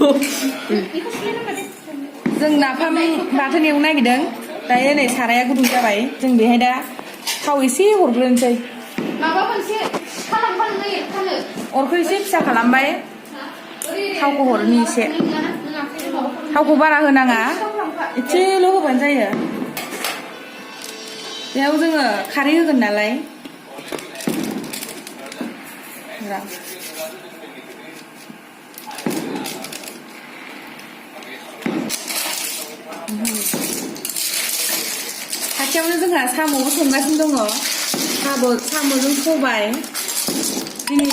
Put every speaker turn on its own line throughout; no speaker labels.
जों नाफाम बाथोन एवनो नागिरदों दायो नै साराया गुदुं जाबाय जों बेहाय दा थाव एसे हरग्रोनोसै
माबा मोनसे खालामबानो जायो फानो
अरखौ एसे फिसा खालामबाय थावखौ हरनि एसे थावखौ बारा होनाङा एसेल' होबानो जायो बेयाव जोङो खारै होगोन नालाय खाथियावनो जोंहा साम'बो संगासिनो दङ साम'जों सबाय दिनै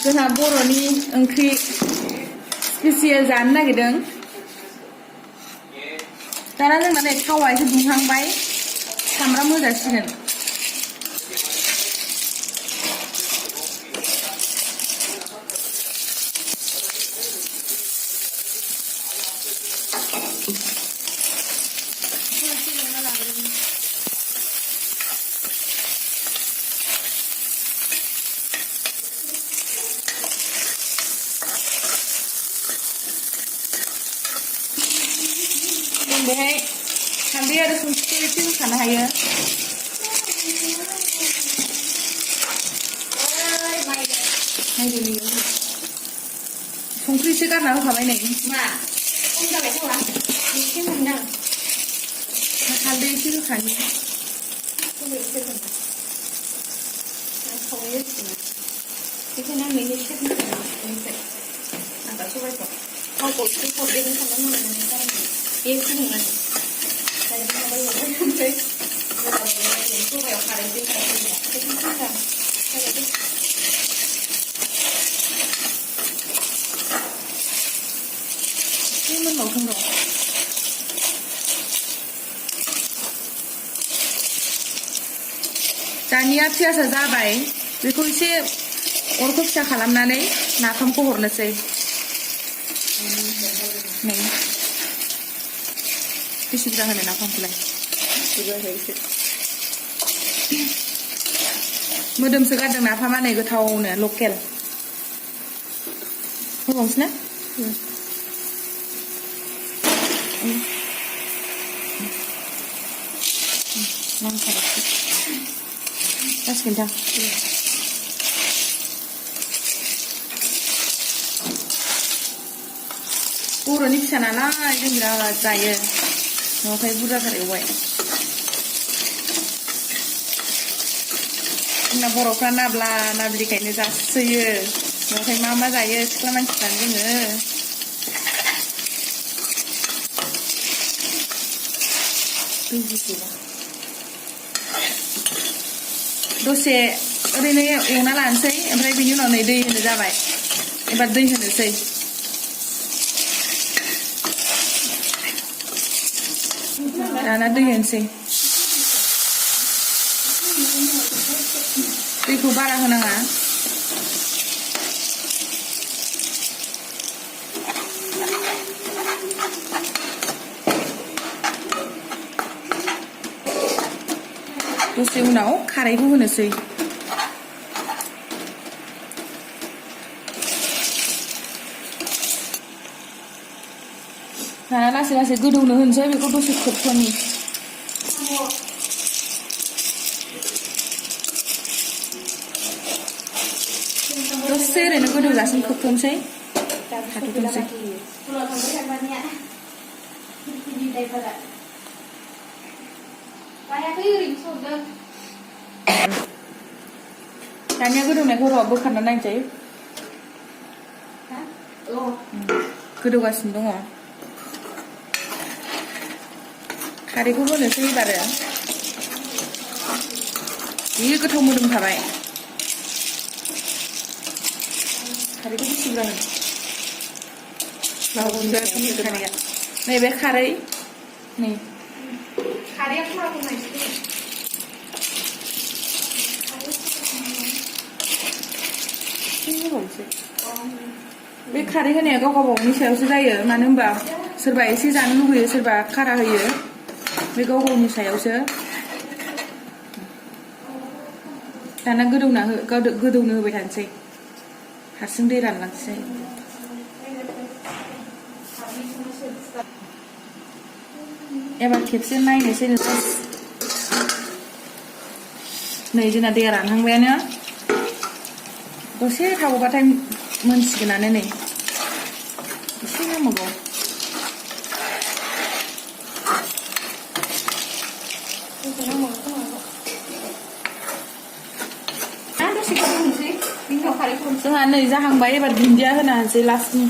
जोंहा बर'नि ओंख्रि स्पेसियेल जानो नागिरदों दाना जोंना नै थावा एसे दुंहांबाय सामब्राम होजासिगोन जों बेहाय हालदै आरो संख्रि एसे होखानो हायो संख्रि एसे गारना होखाबाय नै
मा खम जाबाय थावा एसे मोनदां
हालदै एसे होखानि
बेखायनो आं नैबे सेरनिफ्राय आंगा सबायखौ थावखौ एसे हरदेरनो खालामनानै जाबाय बे फुदुंनानै ओमफ्राय सबायाव खारै दै
एसे मोनबावथों र' दानिया पियासा जाबाय बेखौ एसे अरखौ फिसा खालामनानै नाफामखौ हरनोसै नै बेसे बुरजा होनो नाफामखौलाय मोदोमसो गारदों नाफामा नै गोथावनो लकेल होबावनोसै ना जासिगोन दां बर'नि फिसा नालाय जों बिराद जायो न'खाय बुरजाथार एवबाय जोंना बर'फ्रा नाब्ला नाब्लिखायनो जासोयो न'खाय मा जायो सिख्ला मानसिफ्रानो जोङो दसे ओरैनो एवना लानोसै ओमफ्राय बिनि उनाव नै दै होनो जाबाय एबार दै होनोसै दाना दै होनोसै दैखौ बारा होनाङा दसे उनाव खारैखौ होनोसै दाना लासै लासै गोदौनो होनोसै बेखौ दसे खोबथ'नि दसे ओरैनो गोदौजासिम खोबथ'नोसै थाथ'थोंसै दानिया गोदौनायखौ र' बोखारना नायनोसै गोदौगासिनो दङ खारैखौ होनोसै एबारो जि गोथाव मोदोमखाबाय खारैखौ बेसे बुरजा होनो खारैया नैबे खारै नै
खारैया फुरा
बे खारै होनाया गाव गावनि सायावसो जायो मानो होनबा सोरबा एसे जानो लुबैयो सोरबा खारा होयो बे गाव गावनि सायावसो दाना गोदौनो होबाय थानोसै हारसिं दै रानलांसै एबार खेबसे नायनोसै नोंसोर नै जोंना दैया रानहांबायानो दसे थाबावबाथाय मोनसिगोनानो नै एसे नांबावगौ जोंहा नै जाहांबाय एबार दुन्दिया होनो हानोसै लास्टनि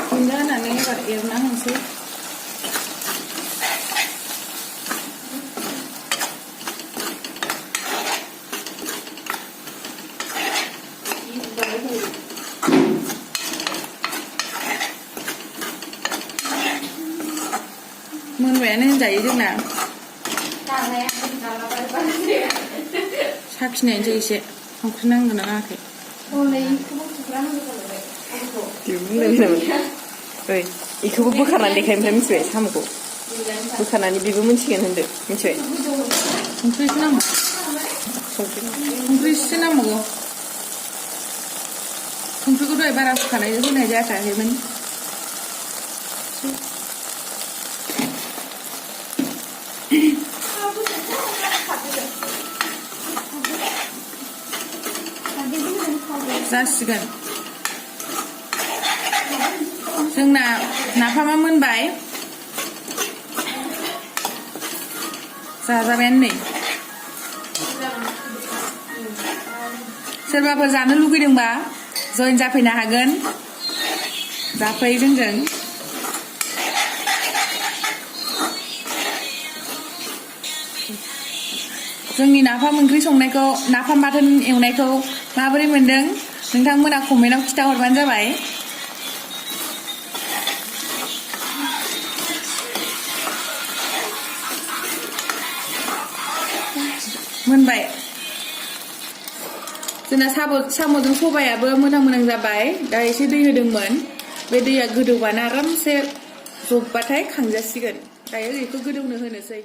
दुन्दिया होनानै एबार एरना होनोसै मोनबायानो होनजायो जोंना साखिनायनोसै एसे संख्रि नांगोन ना नाङाखै
इखौबो बोखारनानै देखाय ओमफ्राय मिथिबाय साम'खौ बोखारनानै बेबो मोनसिगोन होनदो मिथिबाय
संख्रि एसे नांगौ संख्रि एसे नांबावगौ संख्रिखौ दहाय बारा होनाय जायाखैमोन जासिगोन जोंना नाफामा मोनबाय जाजाबायानो नै सोरबाफोर जानो लुगैदोंबा जइन जाफैनो हागोन जाफै जोंजों जोंनि नाफाम ओंख्रि संनायखौ नाफाम बाथोन एवनायखौ माबोरै मोनदों नोंथांमोना कमेन्टआव खिन्थाहरबानो जाबाय मोनबाय जोंना साम'जों सबायाबो मोनहां जाबाय दा एसे दै होदोंमोन बे दैया गोदौबानो आरामसे जबबाथाय खांजासिगोन दायो बेखौ गोदौनो होनोसै